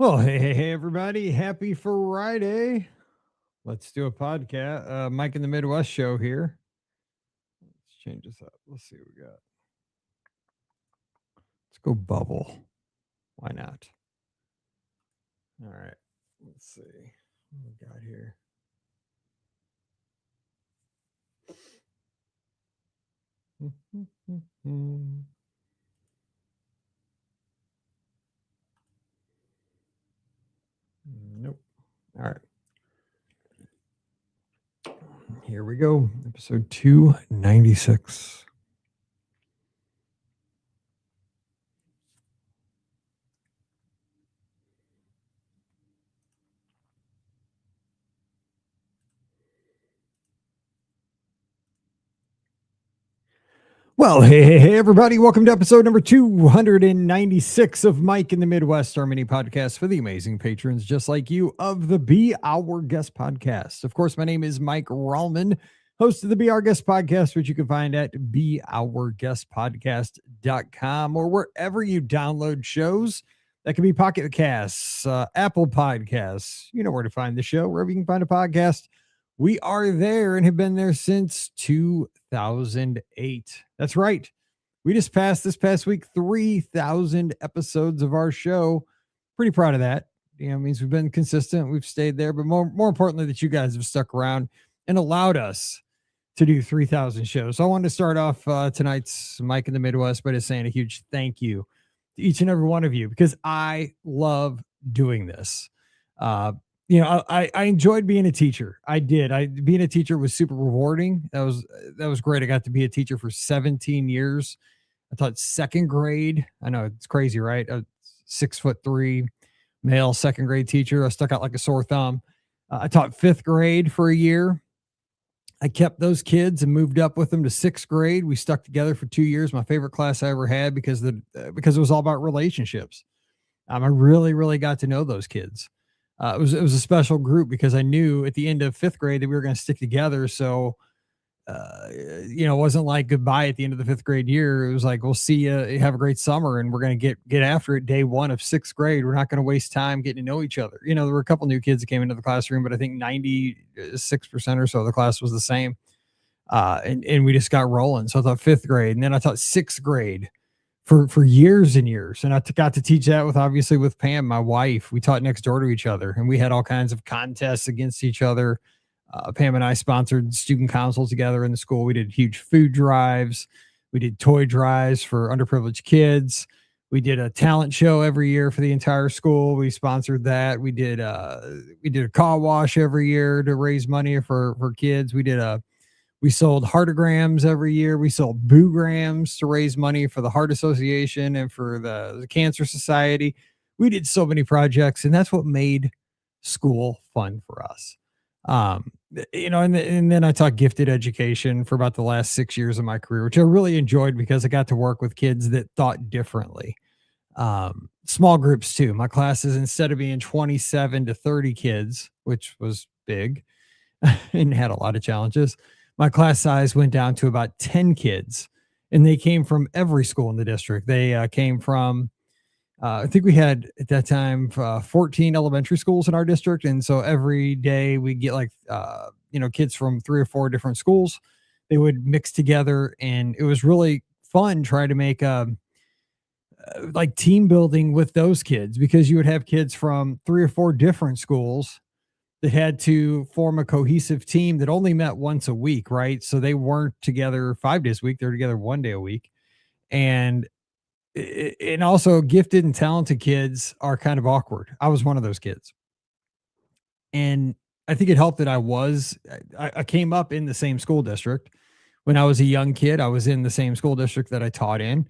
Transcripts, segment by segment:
Well, hey, everybody. Happy Friday. Let's do a podcast. Mike in the Midwest show here. Let's change this up. Let's see what we got. Let's go bubble. Why not? All right. Let's see what we got here. Nope. All right. Here we go. Episode 296. Well, hey, everybody. Welcome to episode number 296 of Mike in the Midwest, our mini podcast for the amazing patrons just like you of the Be Our Guest podcast. Of course, my name is Mike Rallman, host of the Be Our Guest podcast, which you can find at beourguestpodcast.com or wherever you download shows. That can be Pocket Casts, Apple Podcasts. You know where to find the show, wherever you can find a podcast. We are there and have been there since 2008. That's right. We just passed this past week 3,000 episodes of our show. Pretty proud of that. You know, it means we've been consistent. We've stayed there, but more importantly, that you guys have stuck around and allowed us to do 3,000 shows. So I wanted to start off tonight's Mike in the Midwest by just saying a huge thank you to each and every one of you because I love doing this. I enjoyed being a teacher. I did. Being a teacher was super rewarding. That was great. I got to be a teacher for 17 years. I taught second grade. I know it's crazy, right? A 6'3" male second grade teacher. I stuck out like a sore thumb. I taught fifth grade for a year. I kept those kids and moved up with them to sixth grade. We stuck together for 2 years. My favorite class I ever had because it was all about relationships. I really, really got to know those kids. It was a special group because I knew at the end of fifth grade that we were going to stick together. So, it wasn't like goodbye at the end of the fifth grade year. It was like, we'll see you. Have a great summer, and we're going to get after it day one of sixth grade. We're not going to waste time getting to know each other. There were a couple new kids that came into the classroom, but I think 96% or so of the class was the same. And we just got rolling. So I thought fifth grade, and then I taught sixth grade for years and years. And I got to teach that with Pam, my wife. We taught next door to each other, and we had all kinds of contests against each other. Pam and I sponsored student council together in the school. We did huge food drives. We did toy drives for underprivileged kids. We did a talent show every year for the entire school. We sponsored that. We did a car wash every year to raise money for kids. We sold heartograms every year. We sold boograms to raise money for the Heart Association and for the Cancer Society. We did so many projects, and that's what made school fun for us. And then I taught gifted education for about the last 6 years of my career, which I really enjoyed because I got to work with kids that thought differently. Small groups too. My classes, instead of being 27 to 30 kids, which was big and had a lot of challenges, my class size went down to about 10 kids, and they came from every school in the district. They came from, I think we had at that time 14 elementary schools in our district. And so every day we get kids from 3 or 4 different schools. They would mix together, and it was really fun trying to make like team building with those kids because you would have kids from 3 or 4 different schools that had to form a cohesive team that only met once a week, right? So they weren't together 5 days a week; they're together one day a week. And also, gifted and talented kids are kind of awkward. I was one of those kids, and I think it helped that I came up in the same school district. When I was a young kid, I was in the same school district that I taught in.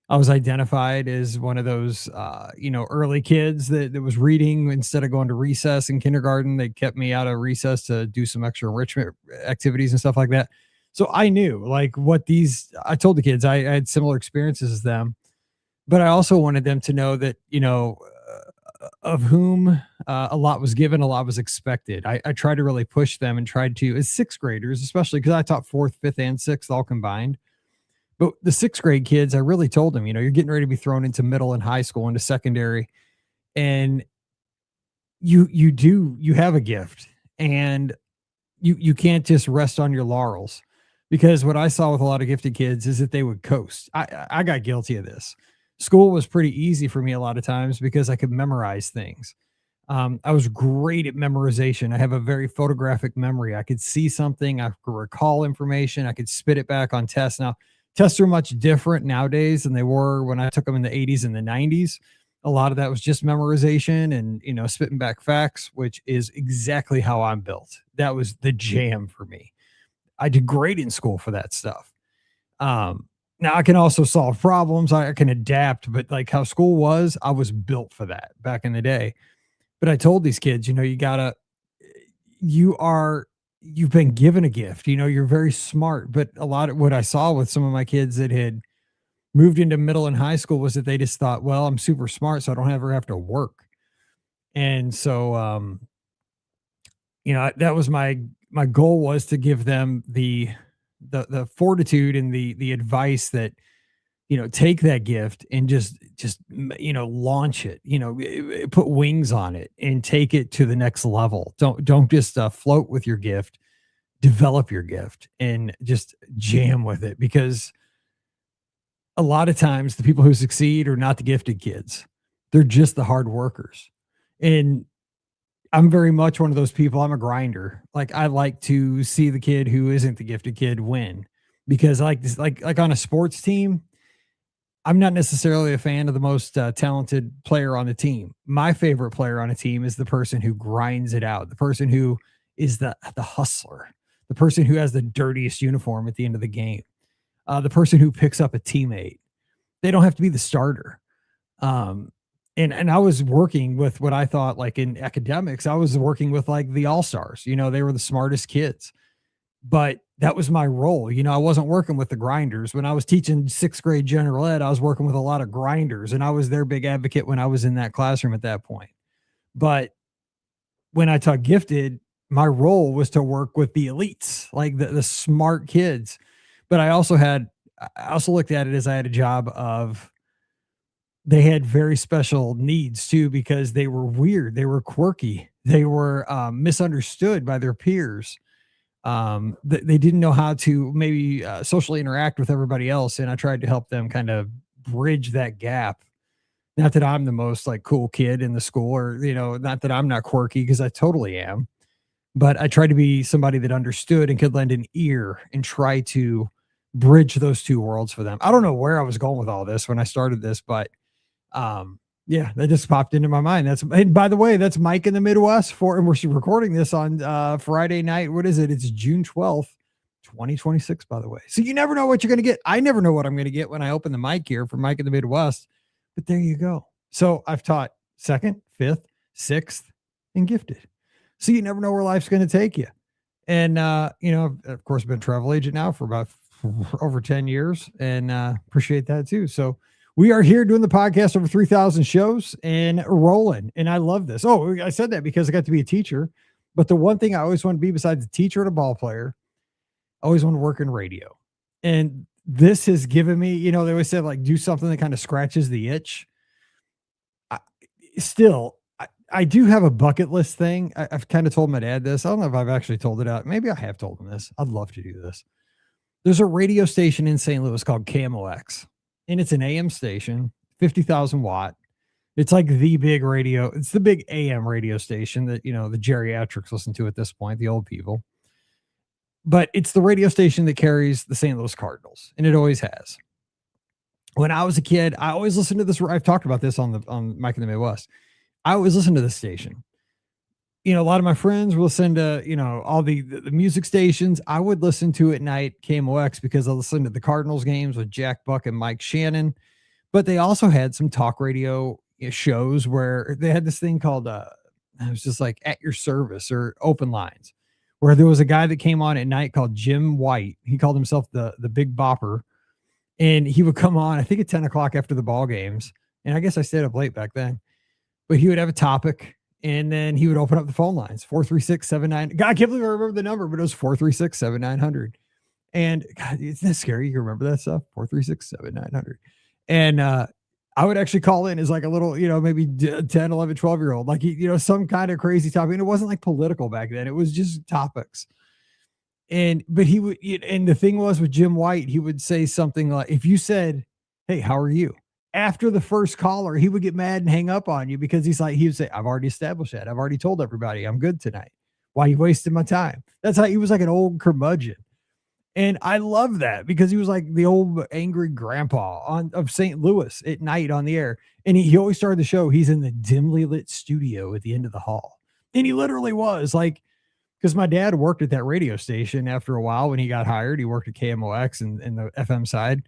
I was identified as one of those, early kids that was reading instead of going to recess in kindergarten. They kept me out of recess to do some extra enrichment activities and stuff like that. So I knew I told the kids I had similar experiences as them, but I also wanted them to know that, of whom a lot was given, a lot was expected. I tried to really push them and tried to, as sixth graders, especially because I taught fourth, fifth, and sixth all combined. But the sixth grade kids, I really told them, you're getting ready to be thrown into middle and high school, into secondary. And you have a gift, and you can't just rest on your laurels, because what I saw with a lot of gifted kids is that they would coast. I got guilty of this. School was pretty easy for me a lot of times because I could memorize things. I was great at memorization. I have a very photographic memory. I could see something, I could recall information, I could spit it back on tests. Now, tests are much different nowadays than they were when I took them in the 80s and the 90s. A lot of that was just memorization and, spitting back facts, which is exactly how I'm built. That was the jam for me. I did great in school for that stuff. Now I can also solve problems. I can adapt, but like how school was, I was built for that back in the day. But I told these kids, you are, you've been given a gift, you're very smart. But a lot of what I saw with some of my kids that had moved into middle and high school was that they just thought, well, I'm super smart, so I don't ever have to work. And so, that was my goal, was to give them the fortitude and the advice that, take that gift and just launch it, put wings on it and take it to the next level. Don't just float with your gift, develop your gift and just jam with it, because a lot of times the people who succeed are not the gifted kids. They're just the hard workers. And I'm very much one of those people. I'm a grinder. Like, I like to see the kid who isn't the gifted kid win, because I like this, like on a sports team, I'm not necessarily a fan of the most talented player on the team. My favorite player on a team is the person who grinds it out, the person who is the hustler, the person who has the dirtiest uniform at the end of the game, the person who picks up a teammate. They don't have to be the starter. And I was working with what I thought, like in academics, I was working with like the all-stars. They were the smartest kids. But that was my role. I wasn't working with the grinders. When I was teaching sixth grade general ed, I was working with a lot of grinders, and I was their big advocate when I was in that classroom at that point. But when I taught gifted, my role was to work with the elites, like the smart kids. But I also looked at it as I had a job of, they had very special needs too, because they were weird. They were quirky. They were misunderstood by their peers. They didn't know how to maybe socially interact with everybody else. And I tried to help them kind of bridge that gap. Not that I'm the most like cool kid in the school, or, not that I'm not quirky, because I totally am, but I tried to be somebody that understood and could lend an ear and try to bridge those two worlds for them. I don't know where I was going with all this when I started this, but yeah, that just popped into my mind. And by the way, that's Mike in the Midwest and we're recording this on Friday night. What is it? It's June 12th, 2026, by the way. So you never know what you're going to get. I never know what I'm going to get when I open the mic here for Mike in the Midwest, but there you go. So I've taught second, fifth, sixth, and gifted. So you never know where life's going to take you. And, of course, been a travel agent now for about over 10 years, and appreciate that too. So we are here doing the podcast, over 3,000 shows and rolling. And I love this. Oh, I said that because I got to be a teacher. But the one thing I always want to be, besides a teacher and a ball player, I always want to work in radio. And this has given me, they always said, like, do something that kind of scratches the itch. I do have a bucket list thing. I've kind of told my dad this. I don't know if I've actually told it out. Maybe I have told him this. I'd love to do this. There's a radio station in St. Louis called KMOX. And it's an AM station, 50,000 watt. It's like the big radio. It's the big AM radio station that, the geriatrics listen to at this point, the old people. But it's the radio station that carries the St. Louis Cardinals, and it always has. When I was a kid, I always listened to this. I've talked about this on Mike in the Midwest. I always listened to this station. A lot of my friends will listen to, all the music stations. I would listen to at night KMOX because I listened to the Cardinals games with Jack Buck and Mike Shannon. But they also had some talk radio shows where they had this thing called, it was just like At Your Service or Open Lines, where there was a guy that came on at night called Jim White. He called himself the Big Bopper. And he would come on, I think at 10 o'clock after the ball games. And I guess I stayed up late back then. But he would have a topic. And then he would open up the phone lines, 436-79. God, I can't believe I remember the number, but it was 436-7900. And God, isn't that scary? You remember that stuff? 436-7900. And I would actually call in as like a little, maybe 10, 11, 12 year old, like, some kind of crazy topic. And it wasn't like political back then. It was just topics. But he would, and the thing was with Jim White, he would say something like, if you said, "Hey, how are you?" after the first caller, he would get mad and hang up on you because he would say, "I've already established that. I've already told everybody I'm good tonight. Why are you wasting my time?" That's how he was, like an old curmudgeon. And I love that because he was like the old angry grandpa of St. Louis at night on the air. And he always started the show. He's in the dimly lit studio at the end of the hall. And he literally was like, because my dad worked at that radio station after a while when he got hired. He worked at KMOX and the FM side.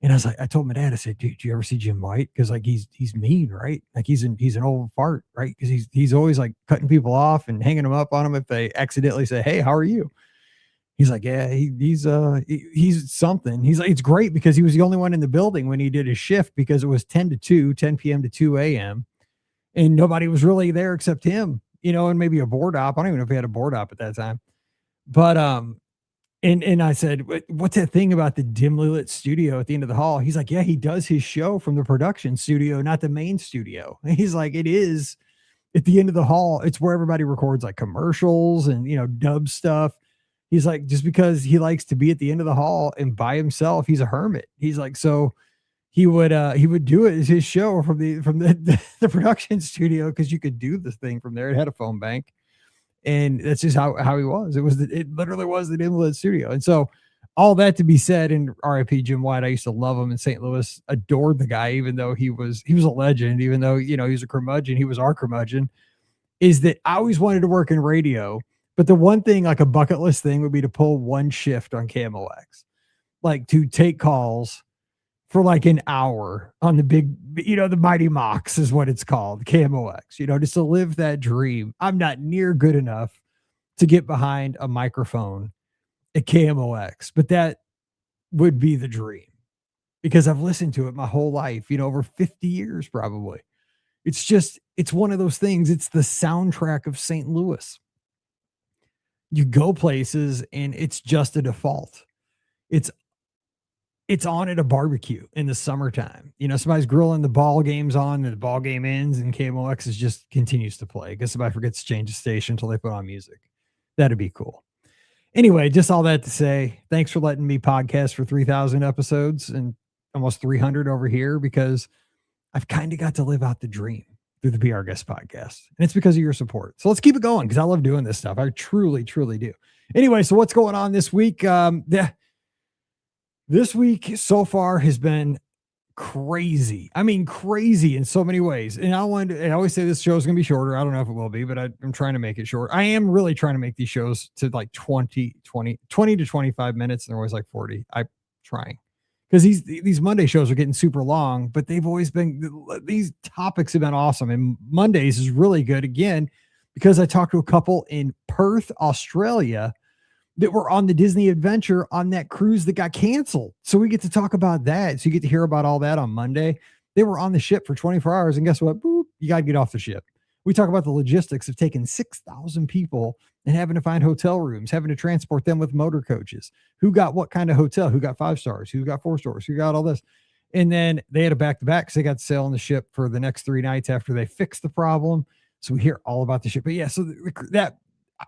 And I was like, I told my dad, I said, "Dude, do you ever see Jim White? Because like he's mean, right? Like he's an old fart, right? Because he's always like cutting people off and hanging them up on them if they accidentally say, 'Hey, how are you?'" He's like, "Yeah, he's something." He's like, "It's great because he was the only one in the building when he did his shift because it was 10 to 2, 10 p.m. to 2 a.m. and nobody was really there except him, and maybe a board op. I don't even know if he had a board op at that time. But and I said, "What's that thing about the dimly lit studio at the end of the hall?" He's like, "Yeah, he does his show from the production studio, not the main studio." And he's like, "It is at the end of the hall. It's where everybody records like commercials and dub stuff." He's like, just because he likes to be at the end of the hall and by himself, he's a hermit. He's like, so he would do it as his show from the the production studio because you could do this thing from there. It had a phone bank, and that's just how he was. It literally was the invalid studio. And so all that to be said, and RIP Jim White, I used to love him in St. Louis, adored the guy, even though he was a legend, even though he was a curmudgeon, he was our curmudgeon. Is that I always wanted to work in radio, but the one thing, like a bucket list thing, would be to pull one shift on KMOX, like to take calls for like an hour on the big, the Mighty Mox is what it's called, KMOX, just to live that dream. I'm not near good enough to get behind a microphone at KMOX, but that would be the dream because I've listened to it my whole life, over 50 years probably. It's one of those things. It's the soundtrack of St. Louis. You go places and it's just a default. It's it's on at a barbecue in the summertime. Somebody's grilling, the ball game's on, and the ball game ends, and KMOX just continues to play because somebody forgets to change the station until they put on music. That'd be cool. Anyway, just all that to say, thanks for letting me podcast for 3,000 episodes and almost 300 over here because I've kind of got to live out the dream through the Be Our Guest podcast. And it's because of your support. So let's keep it going because I love doing this stuff. I truly, truly do. Anyway, so what's going on this week? This week so far has been crazy. I mean, crazy in so many ways. And I always say this show is going to be shorter. I don't know if it will be, but I'm trying to make it short. I am really trying to make these shows to like 20 to 25 minutes. And they're always like 40. I'm trying because these Monday shows are getting super long, but they've always been, these topics have been awesome. And Mondays is really good again, because I talked to a couple in Perth, Australia, that were on the Disney Adventure on that cruise that got canceled. So we get to talk about that. So you get to hear about all that on Monday. They were on the ship for 24 hours. And guess what? Boop, you got to get off the ship. We talk about the logistics of taking 6,000 people and having to find hotel rooms, having to transport them with motor coaches. Who got what kind of hotel? Who got 5 stars? Who got 4 stars? Who got all this? And then they had a back-to-back because they got to sail on the ship for the next 3 nights after they fixed the problem. So we hear all about the ship. But yeah, so that,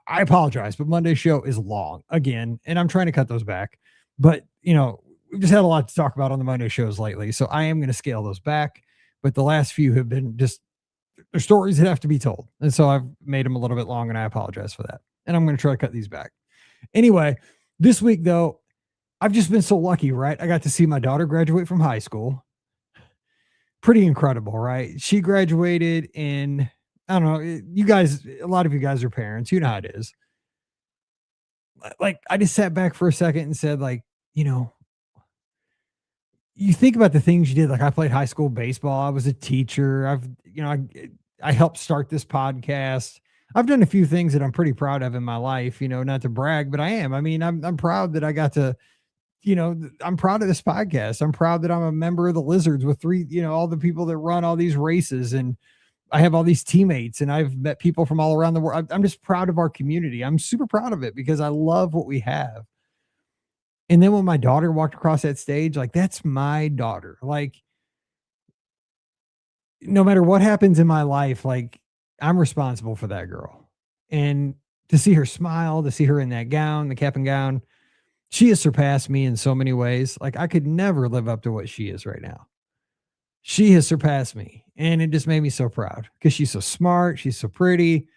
I apologize, but Monday's show is long again, and I'm trying to cut those back. But, we've just had a lot to talk about on the Monday shows lately, so I am going to scale those back. But the last few have been just, they're stories that have to be told. And so I've made them a little bit long, and I apologize for that. And I'm going to try to cut these back. Anyway, this week, though, I've just been so lucky, right? I got to see my daughter graduate from high school. Pretty incredible, right? She graduated in, I don't know, you guys, a lot of you guys are parents. You know how it is. Like, I just sat back for a second and said, like, you think about the things you did. Like, I played high school baseball. I was a teacher. I helped start this podcast. I've done a few things that I'm pretty proud of in my life, not to brag, but I am. I mean, I'm proud that I got to, I'm proud of this podcast. I'm proud that I'm a member of the Lizards with 3, all the people that run all these races, and I have all these teammates, and I've met people from all around the world. I'm just proud of our community. I'm super proud of it because I love what we have. And then when my daughter walked across that stage, like, that's my daughter. Like, no matter what happens in my life, like I'm responsible for that girl. And to see her smile, to see her in that gown, the cap and gown, she has surpassed me in so many ways. Like I could never live up to what she is right now. She has surpassed me. And it just made me so proud because she's so smart. She's so pretty.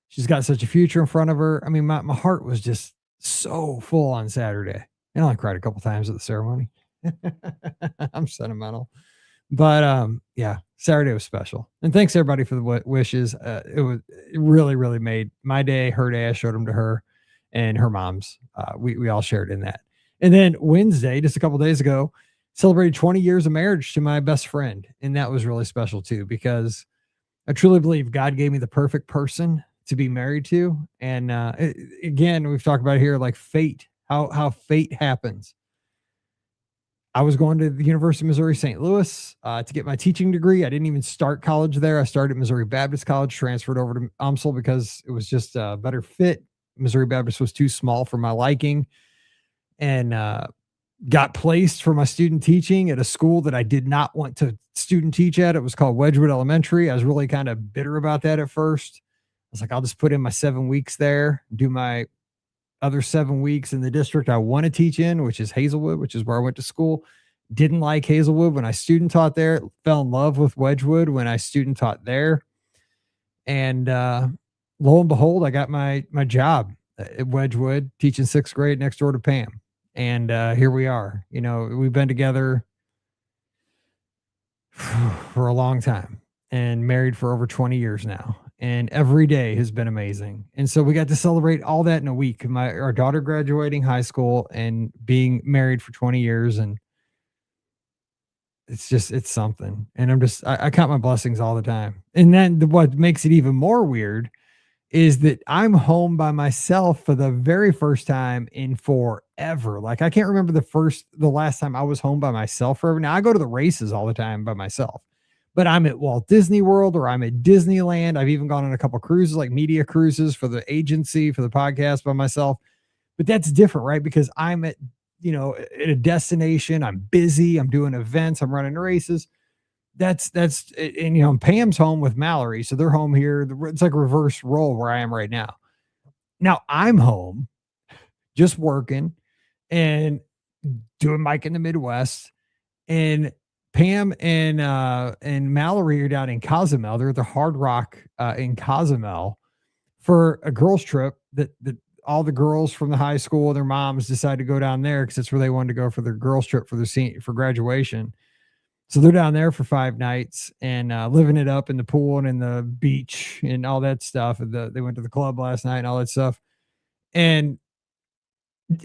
She's got such a future in front of her. I mean, my heart was just so full on Saturday. And I only cried a couple times at the ceremony. I'm sentimental. But yeah, Saturday was special. And thanks everybody for the wishes. It really, really made my day, her day. I showed them to her and her mom's. We all shared in that. And then Wednesday, just a couple days ago, celebrated 20 years of marriage to my best friend. And that was really special too, because I truly believe God gave me the perfect person to be married to. And again, we've talked about here, like fate, how fate happens. I was going to the University of Missouri St. Louis to get my teaching degree. I didn't even start college there. I started at Missouri Baptist College, transferred over to UMSL because it was just a better fit. Missouri Baptist was too small for my liking, and got placed for my student teaching at a school that I did not want to student teach at. It was called Wedgwood Elementary. I was really kind of bitter about that at first. I was like, I'll just put in my 7 weeks there, do my other 7 weeks in the district I want to teach in, which is Hazelwood, which is where I went to school. Didn't like Hazelwood when I student taught there. Fell in love with Wedgwood when I student taught there. And lo and behold, I got my job at Wedgwood teaching 6th grade next door to Pam. And here we are. You know, we've been together for a long time and married for over 20 years now. And every day has been amazing. And so we got to celebrate all that in a week. Our daughter graduating high school and being married for 20 years. And it's something. And I count my blessings all the time. And then what makes it even more weird is that I'm home by myself for the very first time in forever. Like I can't remember the last time I was home by myself forever. Now I go to the races all the time by myself, but I'm at Walt Disney World or I'm at Disneyland. I've even gone on a couple cruises, like media cruises for the agency, for the podcast by myself. But that's different, right? Because I'm at a destination. I'm busy. I'm doing events. I'm running races. That's and Pam's home with Mallory, so they're home here. It's like a reverse role where I am right now. Now I'm home, just working and doing Mike in the Midwest, and Pam and Mallory are down in Cozumel. They're at the Hard Rock in Cozumel for a girls trip that all the girls from the high school and their moms decided to go down there because that's where they wanted to go for their girls trip for graduation. So they're down there for 5 nights and living it up in the pool and in the beach and all that stuff. And they went to the club last night and all that stuff. And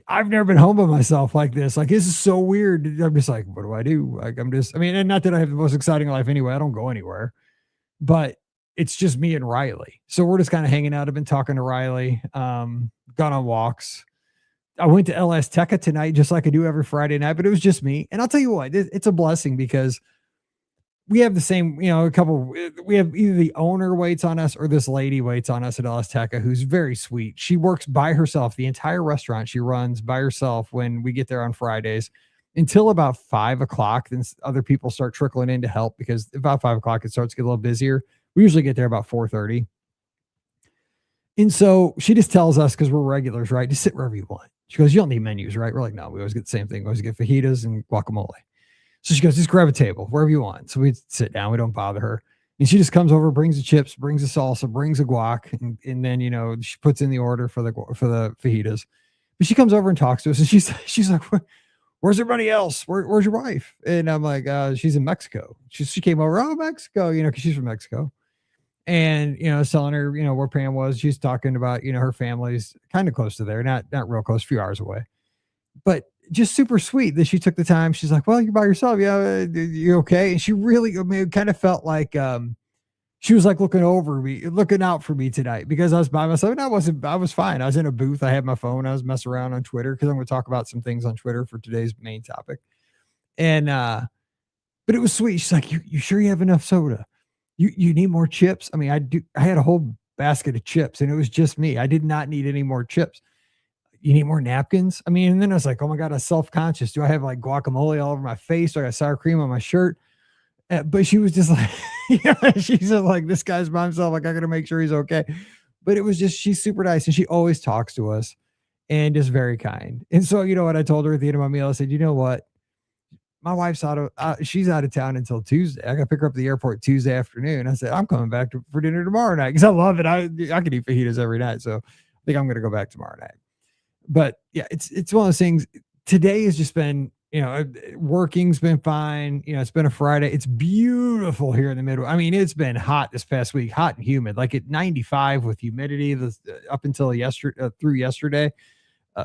I've never been home by myself like this. Like, this is so weird. I'm just like, what do I do? Like, and not that I have the most exciting life anyway. I don't go anywhere, but it's just me and Riley. So we're just kind of hanging out. I've been talking to Riley, gone on walks. I went to LS Teca tonight, just like I do every Friday night, but it was just me. And I'll tell you what, it's a blessing because we have the same, we have either the owner waits on us or this lady waits on us at LS Teca, who's very sweet. She works by herself. The entire restaurant she runs by herself when we get there on Fridays until about 5 o'clock. Then other people start trickling in to help because about 5 o'clock, it starts to get a little busier. We usually get there about 4:30. And so she just tells us, because we're regulars, right? Just sit wherever you want. She goes, you don't need menus, right? We're like, no, we always get the same thing. We always get fajitas and guacamole. So she goes, just grab a table, wherever you want. So we sit down. We don't bother her. And she just comes over, brings the chips, brings the salsa, brings a guac. And then, she puts in the order for the fajitas. But she comes over and talks to us. And she's like, where's everybody else? Where's your wife? And I'm like, she's in Mexico. She came over, Mexico, because she's from Mexico. And, I was telling her, where Pam was. She's talking about, her family's kind of close to there, not real close, a few hours away, but just super sweet that she took the time. She's like, well, you're by yourself. Yeah. You okay? And she really, it kind of felt like, she was like looking out for me tonight because I was by myself and I was fine. I was in a booth. I had my phone. I was messing around on Twitter because I'm going to talk about some things on Twitter for today's main topic. And, but it was sweet. She's like, you sure you have enough soda? You need more chips? I mean, I had a whole basket of chips and it was just me. I did not need any more chips. You need more napkins? I mean, and then I was like, oh my God, I'm self-conscious. Do I have like guacamole all over my face? Do I got sour cream on my shirt? But she was just like, she's just like, this guy's by himself. Like, I got to make sure he's okay. But it was just, she's super nice and she always talks to us and is very kind. And so, you know what I told her at the end of my meal? I said, you know what? My wife's she's out of town until Tuesday. I got to pick her up at the airport Tuesday afternoon. I said, I'm coming back for dinner tomorrow night because I love it. I could eat fajitas every night. So I think I'm going to go back tomorrow night. But yeah, it's one of those things. Today has just been, working's been fine. It's been a Friday. It's beautiful here in the Midwest. I mean, it's been hot this past week, hot and humid, like at 95 with humidity up until yesterday, through yesterday.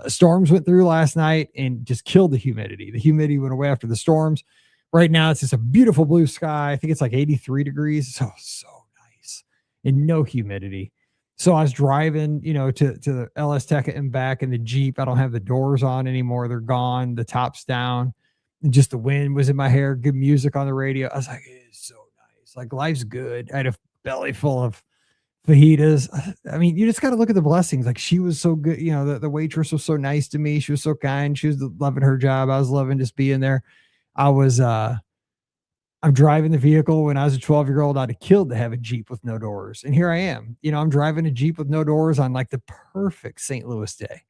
Storms went through last night and just killed the humidity. The humidity went away after the storms. Right now, it's just a beautiful blue sky. I think it's like 83 degrees. So nice and no humidity. So I was driving, to the LS Tech and back in the Jeep. I don't have the doors on anymore. They're gone. The top's down. And just the wind was in my hair. Good music on the radio. I was like, it is so nice. Like, life's good. I had a belly full of fajitas. I mean, you just got to look at the blessings. Like, she was so good. The waitress was so nice to me. She was so kind. She was loving her job. I was loving just being there. I'm driving the vehicle. When I was a 12-year-old, I'd have killed to have a Jeep with no doors. And here I am. I'm driving a Jeep with no doors on like the perfect St. Louis day,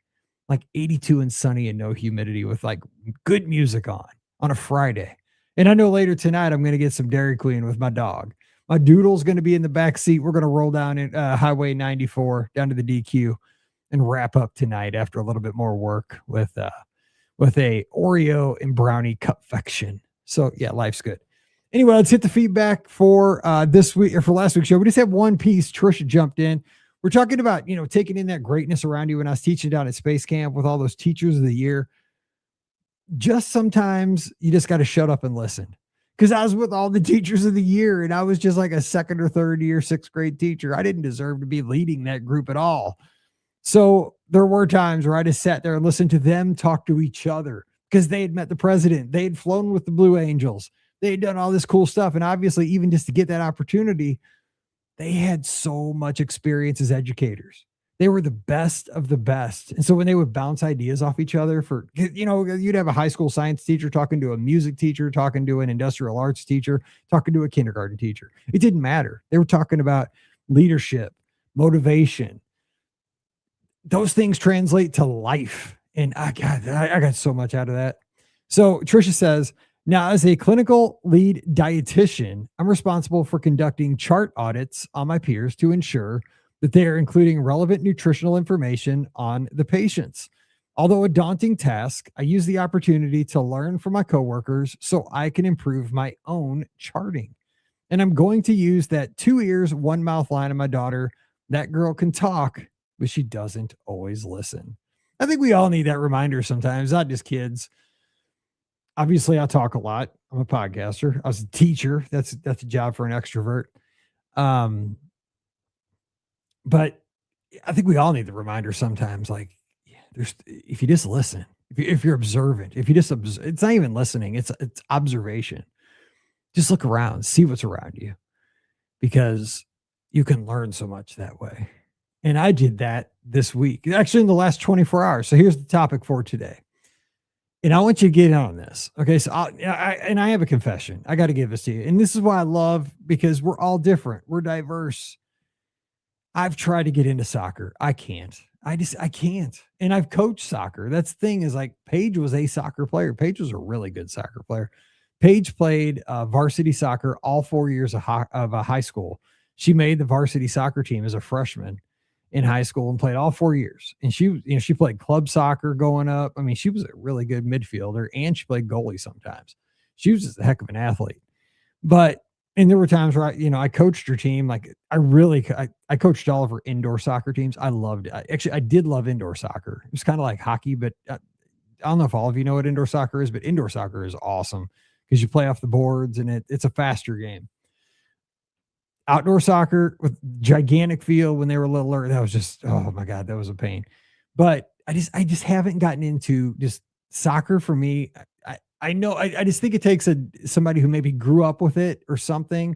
like 82 and sunny and no humidity with like good music on a Friday. And I know later tonight, I'm going to get some Dairy Queen with my dog. My Doodle's going to be in the back seat. We're going to roll down in Highway 94 down to the DQ and wrap up tonight after a little bit more work with a Oreo and brownie cupfection. So yeah, life's good. Anyway, let's hit the feedback for this week or for last week's show. We just have one piece. Trisha jumped in. We're talking about, taking in that greatness around you. When I was teaching down at Space Camp with all those teachers of the year, just sometimes you just got to shut up and listen. Because I was with all the teachers of the year and I was just like a second or third year, sixth grade teacher. I didn't deserve to be leading that group at all. So there were times where I just sat there and listened to them talk to each other because they had met the president. They had flown with the Blue Angels. They had done all this cool stuff. And obviously, even just to get that opportunity, they had so much experience as educators. They were the best of the best. And so when they would bounce ideas off each other you'd have a high school science teacher talking to a music teacher, talking to an industrial arts teacher, talking to a kindergarten teacher. It didn't matter. They were talking about leadership, motivation. Those things translate to life. And I got so much out of that. So Trisha says, now, as a clinical lead dietitian, I'm responsible for conducting chart audits on my peers to ensure that they are including relevant nutritional information on the patients. Although a daunting task, I use the opportunity to learn from my coworkers so I can improve my own charting. And I'm going to use that 2 ears, 1 mouth line of my daughter. That girl can talk, but she doesn't always listen. I think we all need that reminder sometimes, not just kids. Obviously, I talk a lot. I'm a podcaster. I was a teacher. That's a job for an extrovert. But I think we all need the reminder sometimes. Like, if you just listen, if you're observant, it's not even listening. It's observation. Just look around, see what's around you, because you can learn so much that way. And I did that this week, actually in the last 24 hours. So here's the topic for today. And I want you to get in on this. Okay. So I have a confession. I got to give this to you. And this is why I love, because we're all different. We're diverse. I've tried to get into soccer. I can't. I can't. And I've coached soccer. That's the thing, is like, Paige was a soccer player. Paige was a really good soccer player. Paige played varsity soccer all 4 years of high school. She made the varsity soccer team as a freshman in high school and played all 4 years. And she played club soccer going up. I mean, she was a really good midfielder, and she played goalie sometimes. She was just a heck of an athlete. And there were times where I coached her team. Like, I coached all of her indoor soccer teams. I loved it. I did love indoor soccer. It was kind of like hockey, but I don't know if all of you know what indoor soccer is, but indoor soccer is awesome because you play off the boards and it's a faster game. Outdoor soccer with gigantic field when they were littler, that was just, oh my God, that was a pain. But I just haven't gotten into just soccer for me. I know, I just think it takes somebody who maybe grew up with it or something.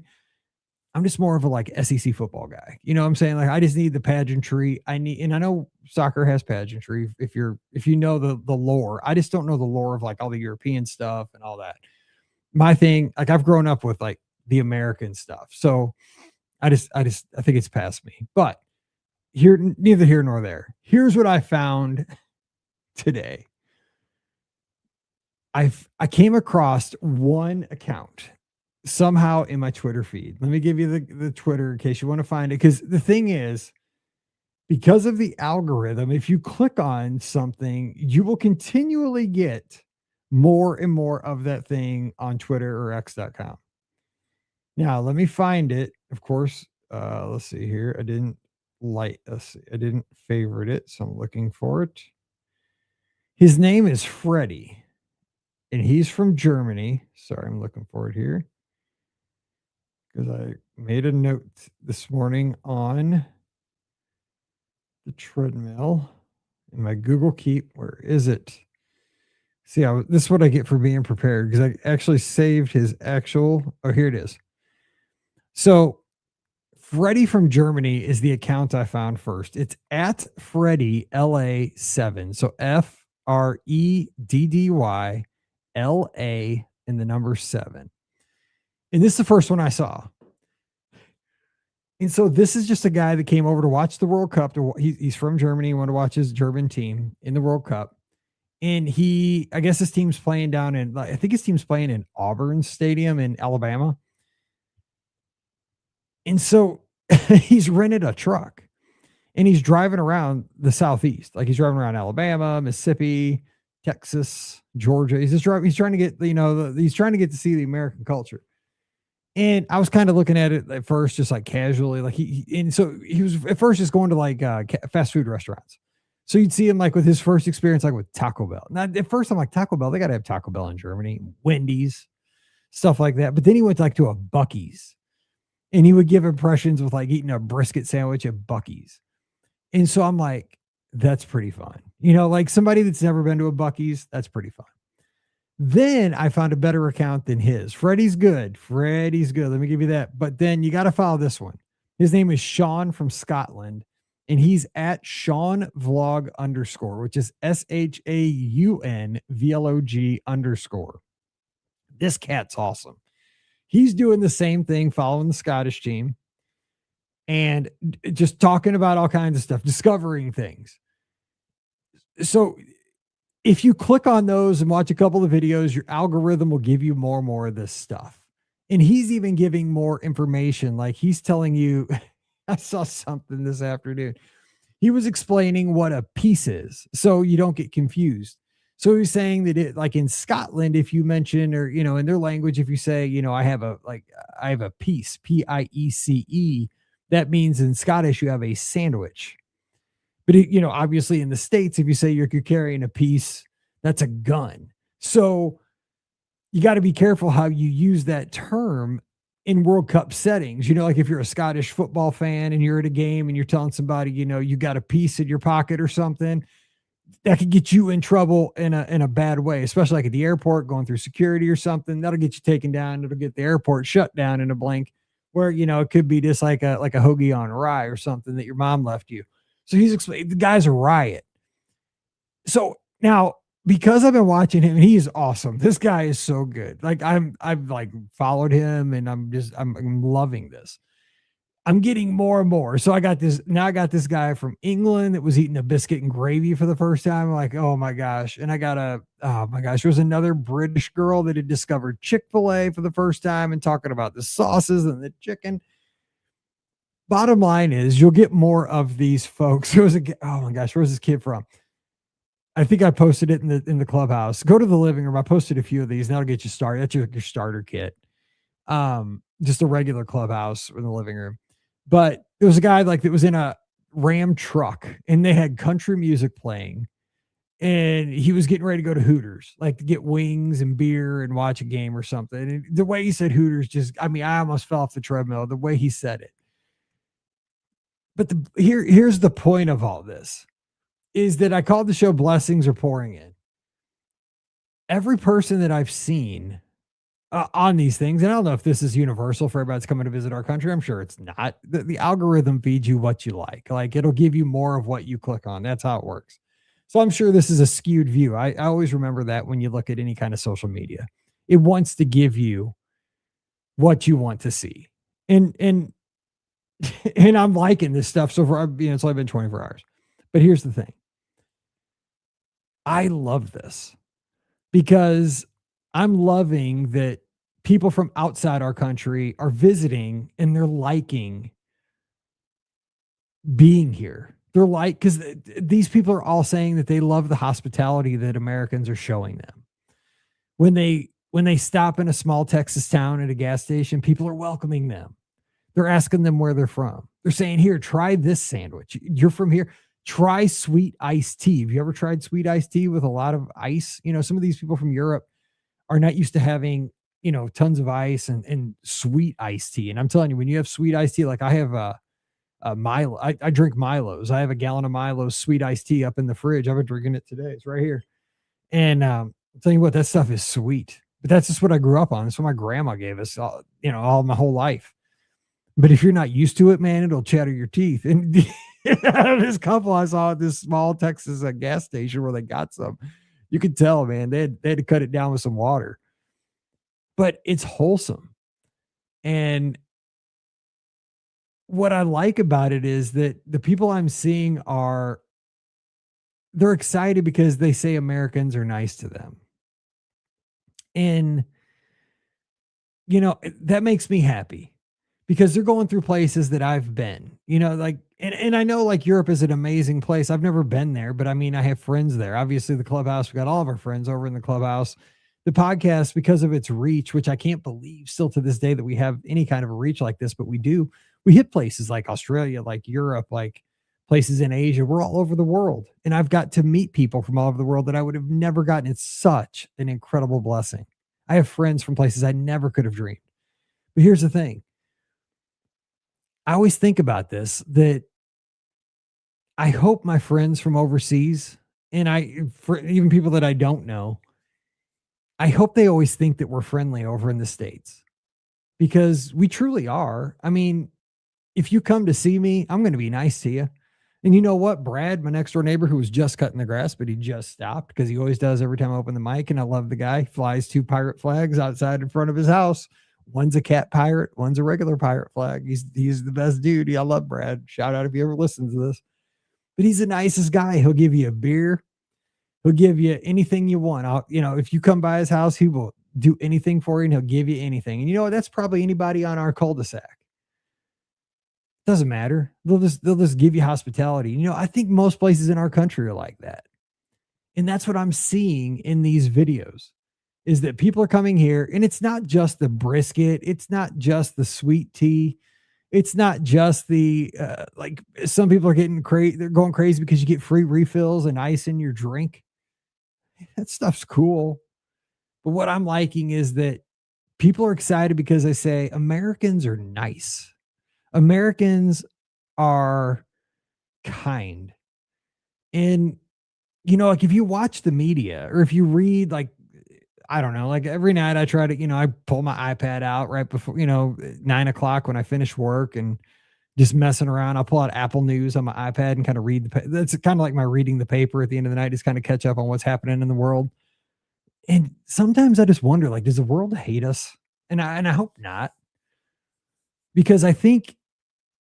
I'm just more of a like SEC football guy. You know what I'm saying? Like, I just need the pageantry. And I know soccer has pageantry if you know the lore. I just don't know the lore of like all the European stuff and all that. My thing, like, I've grown up with like the American stuff. So I think it's past me. But here, neither here nor there. Here's what I found today. I came across one account somehow in my Twitter feed. Let me give you the Twitter in case you want to find it. Because the thing is, because of the algorithm, if you click on something, you will continually get more and more of that thing on Twitter or X.com. Now, let me find it. Of course, let's see here. I didn't favorite it, so I'm looking for it. His name is Freddie, and he's from Germany. Sorry, I'm looking for it here because I made a note this morning on the treadmill in my Google Keep. Where is it? See, this is what I get for being prepared because I actually saved his actual. Oh, here it is. So, Freddie from Germany is the account I found first. It's at Freddie LA7. So FREDDY LA and the number 7. And this is the first one I saw. And so this is just a guy that came over to watch the World Cup. He's from Germany. He wanted to watch his German team in the World Cup. And I guess his team's playing down in, I think his team's playing in Auburn Stadium in Alabama. And so he's rented a truck and he's driving around the Southeast. Like he's driving around Alabama, Mississippi, Texas, Georgia. He's trying to get, he's trying to get to see the American culture. And I was kind of looking at it at first, just like casually, like so he was at first just going to like fast food restaurants. So you'd see him like with his first experience, like with Taco Bell. Now at first I'm like, Taco Bell, they got to have Taco Bell in Germany, Wendy's, stuff like that. But then he went like to a Buc-ee's and he would give impressions with like eating a brisket sandwich at Buc-ee's. And so I'm like, that's pretty fun. Like somebody that's never been to a Buc-ee's, that's pretty fun. Then I found a better account than his. Freddie's good. Let me give you that. But then you got to follow this one. His name is Sean from Scotland, and he's at SeanVlog _, which is ShaunVlog _. This cat's awesome. He's doing the same thing, following the Scottish team and just talking about all kinds of stuff, discovering things. So if you click on those and watch a couple of videos, your algorithm will give you more and more of this stuff. And he's even giving more information. Like he's telling you, I saw something this afternoon. He was explaining what a piece is so you don't get confused. So he's saying that it, like in Scotland, if you mention, or, in their language, if you say, I have a piece, PIECE, that means in Scottish, you have a sandwich. But, obviously in the States, if you say you're carrying a piece, that's a gun. So you got to be careful how you use that term in World Cup settings. Like if you're a Scottish football fan and you're at a game and you're telling somebody, you got a piece in your pocket or something, that could get you in trouble in a bad way, especially like at the airport going through security or something. That'll get you taken down. It'll get the airport shut down in a blink where, it could be just like a hoagie on rye or something that your mom left you. So he's explaining the guy's a riot. So now, because I've been watching him and he is awesome. This guy is so good. Like I've like followed him and I'm loving this. I'm getting more and more. So I got this guy from England that was eating a biscuit and gravy for the first time. I'm like, oh my gosh. And I got there was another British girl that had discovered Chick-fil-A for the first time and talking about the sauces and the chicken. Bottom line is you'll get more of these folks. Oh my gosh, where's this kid from? I think I posted it in the clubhouse. Go to the living room. I posted a few of these and that'll get you started. That's your starter kit. Just a regular clubhouse in the living room. But there was a guy like that was in a Ram truck and they had country music playing and he was getting ready to go to Hooters, like to get wings and beer and watch a game or something. And the way he said Hooters I almost fell off the treadmill, the way he said it. But here's the point of all this is that I called the show Blessings Are Pouring In. Every person that I've seen on these things, and I don't know if this is universal for everybody that's coming to visit our country. I'm sure it's not. The algorithm feeds you what you like. Like it'll give you more of what you click on. That's how it works. So I'm sure this is a skewed view. I always remember that when you look at any kind of social media. It wants to give you what you want to see. And and I'm liking this stuff so far. It's only been 24 hours. But here's the thing. I love this because I'm loving that people from outside our country are visiting and they're liking being here. They're like, because these people are all saying that they love the hospitality that Americans are showing them. When they stop in a small Texas town at a gas station, people are welcoming them. They're asking them where they're from. They're saying, here, try this sandwich. You're from here. Try sweet iced tea. Have you ever tried sweet iced tea with a lot of ice? Some of these people from Europe are not used to having, tons of ice and sweet iced tea. And I'm telling you, when you have sweet iced tea, like I have a Milo, I drink Milos. I have a gallon of Milo's sweet iced tea up in the fridge. I've been drinking it today. It's right here. And I'll tell you what, that stuff is sweet. But that's just what I grew up on. That's what my grandma gave us, all my whole life. But if you're not used to it, man, it'll chatter your teeth. And this couple I saw at this small Texas gas station where they got some, you could tell, man, they had to cut it down with some water. But it's wholesome. And what I like about it is that the people I'm seeing they're excited because they say Americans are nice to them. And, that makes me happy because they're going through places that I've been, and I know like Europe is an amazing place. I've never been there, but I mean, I have friends there. Obviously the clubhouse, we got all of our friends over in the clubhouse. The podcast, because of its reach, which I can't believe still to this day that we have any kind of a reach like this, but we do. We hit places like Australia, like Europe, like places in Asia. We're all over the world. And I've got to meet people from all over the world that I would have never gotten. It's such an incredible blessing. I have friends from places I never could have dreamed. But here's the thing. I always think about this, that I hope my friends from overseas, and for even people that I don't know, I hope they always think that we're friendly over in the States, because we truly are. I mean, if you come to see me, I'm going to be nice to you. And you know what? Brad, my next door neighbor, who was just cutting the grass, but he just stopped because he always does every time I open the mic. And I love the guy. Flies 2 pirate flags outside in front of his house. One's a cat pirate. One's a regular pirate flag. He's the best dude. I love Brad. Shout out if you ever listen to this. But he's the nicest guy. He'll give you a beer. He'll give you anything you want. If you come by his house, he will do anything for you and he'll give you anything. And you know what? That's probably anybody on our cul-de-sac. Doesn't matter. They'll just give you hospitality. I think most places in our country are like that. And that's what I'm seeing in these videos, is that people are coming here, and it's not just the brisket. It's not just the sweet tea. It's not just the, like some people are getting crazy. They're going crazy because you get free refills and ice in your drink. That stuff's cool. But what I'm liking is that people are excited because they say Americans are nice. Americans are kind. And, like if you watch the media or if you read, like, I don't know, like every night I try to, I pull my iPad out right before, 9:00 when I finish work and just messing around. I'll pull out Apple News on my iPad and kind of read that's kind of like my reading the paper at the end of the night, just kind of catch up on what's happening in the world. And sometimes I just wonder, like, does the world hate us? And I hope not, because I think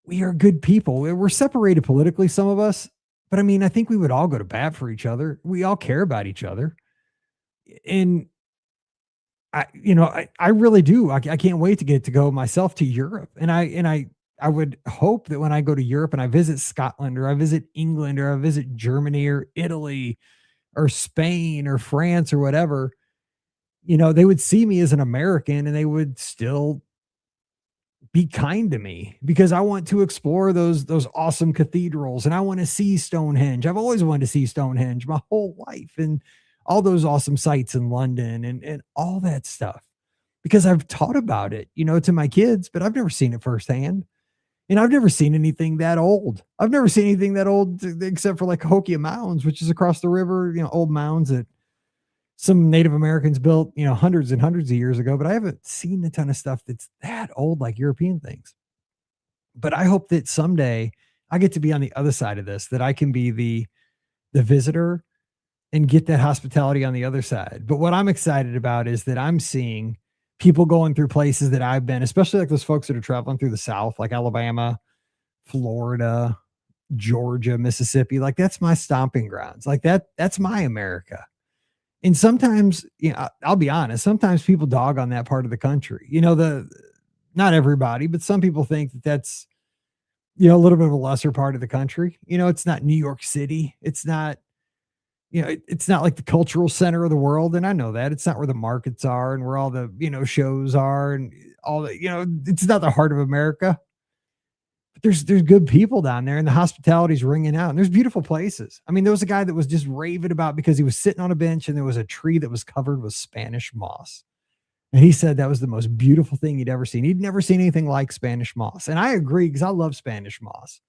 we are good people. We're separated politically, some of us, but I mean, I think we would all go to bat for each other. We all care about each other. And I really do. I can't wait to get to go myself to Europe. And I would hope that when I go to Europe and I visit Scotland or I visit England or I visit Germany or Italy or Spain or France or whatever, they would see me as an American and they would still be kind to me, because I want to explore those awesome cathedrals and I want to see Stonehenge. I've always wanted to see Stonehenge my whole life, and all those awesome sites in London and all that stuff, because I've taught about it, to my kids, but I've never seen it firsthand. And I've never seen anything that old. I've never seen anything that old except for like Cahokia Mounds, which is across the river, old mounds that some Native Americans built, hundreds and hundreds of years ago, but I haven't seen a ton of stuff that's that old, like European things. But I hope that someday I get to be on the other side of this, that I can be the visitor and get that hospitality on the other side. But what I'm excited about is that I'm seeing people going through places that I've been, especially like those folks that are traveling through the South, like Alabama, Florida, Georgia, Mississippi. Like that's my stomping grounds. Like that's my America. And sometimes, I'll be honest, sometimes people dog on that part of the country. Not everybody, but some people think that that's, a little bit of a lesser part of the country. It's not New York City. It's not, it's not like the cultural center of the world. And I know that it's not where the markets are and where all the, shows are and all the, it's not the heart of America. But there's good people down there and the hospitality's ringing out and there's beautiful places. I mean, there was a guy that was just raving about because he was sitting on a bench and there was a tree that was covered with Spanish moss. And he said that was the most beautiful thing he'd ever seen. He'd never seen anything like Spanish moss. And I agree because I love Spanish moss.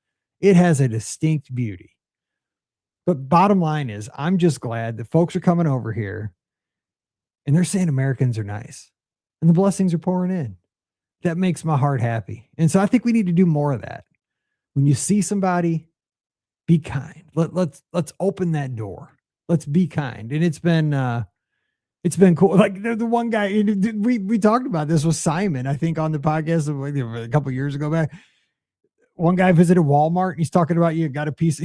It has a distinct beauty. But bottom line is, I'm just glad that folks are coming over here and they're saying Americans are nice and the blessings are pouring in. That makes my heart happy. And so I think we need to do more of that. When you see somebody, be kind. Let's open that door. Let's be kind. And it's been cool. Like the one guy we talked about this with Simon, I think on the podcast a couple of years ago back. One guy visited Walmart and he's talking about he got a piece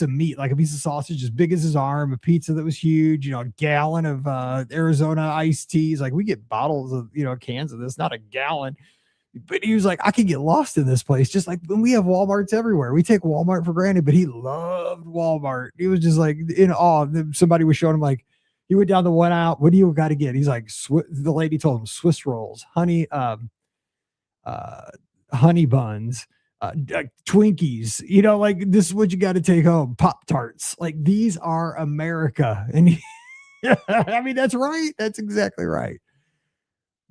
of meat, like a piece of sausage as big as his arm, a pizza that was huge, a gallon of Arizona iced teas. Like we get bottles of, cans of this, not a gallon. But he was like, I could get lost in this place. Just like when we have Walmarts everywhere. We take Walmart for granted, but he loved Walmart. He was just like in awe. Somebody was showing him like, he went down the one out. What do you got to get? He's like, the lady told him Swiss rolls, honey buns, Twinkies, like this is what you got to take home. Pop-Tarts. Like these are America. And I mean, that's right. That's exactly right.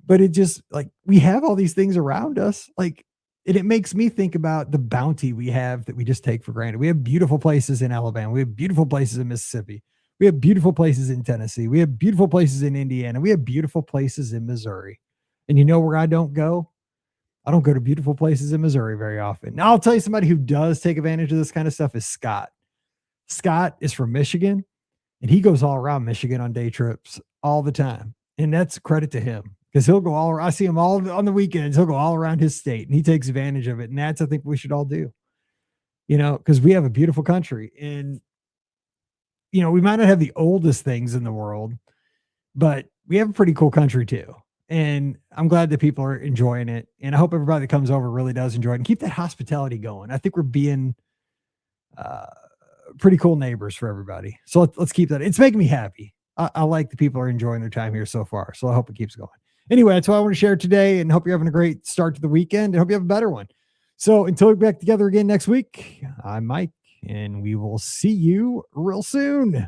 But it just like, we have all these things around us. Like, and it makes me think about the bounty we have that we just take for granted. We have beautiful places in Alabama. We have beautiful places in Mississippi. We have beautiful places in Tennessee. We have beautiful places in Indiana. We have beautiful places in Missouri. And you know where I don't go? I don't go to beautiful places in Missouri very often. Now, I'll tell you somebody who does take advantage of this kind of stuff is Scott. Scott is from Michigan, and he goes all around Michigan on day trips all the time. And that's credit to him because he'll go all around. I see him all on the weekends. He'll go all around his state, and he takes advantage of it. And that's, I think, we should all do, because we have a beautiful country. And we might not have the oldest things in the world, but we have a pretty cool country too. And I'm glad that people are enjoying it. And I hope everybody that comes over really does enjoy it and keep that hospitality going. I think we're being pretty cool neighbors for everybody. So let's keep that. It's making me happy. I like the people are enjoying their time here so far. So I hope it keeps going. Anyway, that's what I want to share today and hope you're having a great start to the weekend and hope you have a better one. So until we're back together again next week, I'm Mike. And we will see you real soon.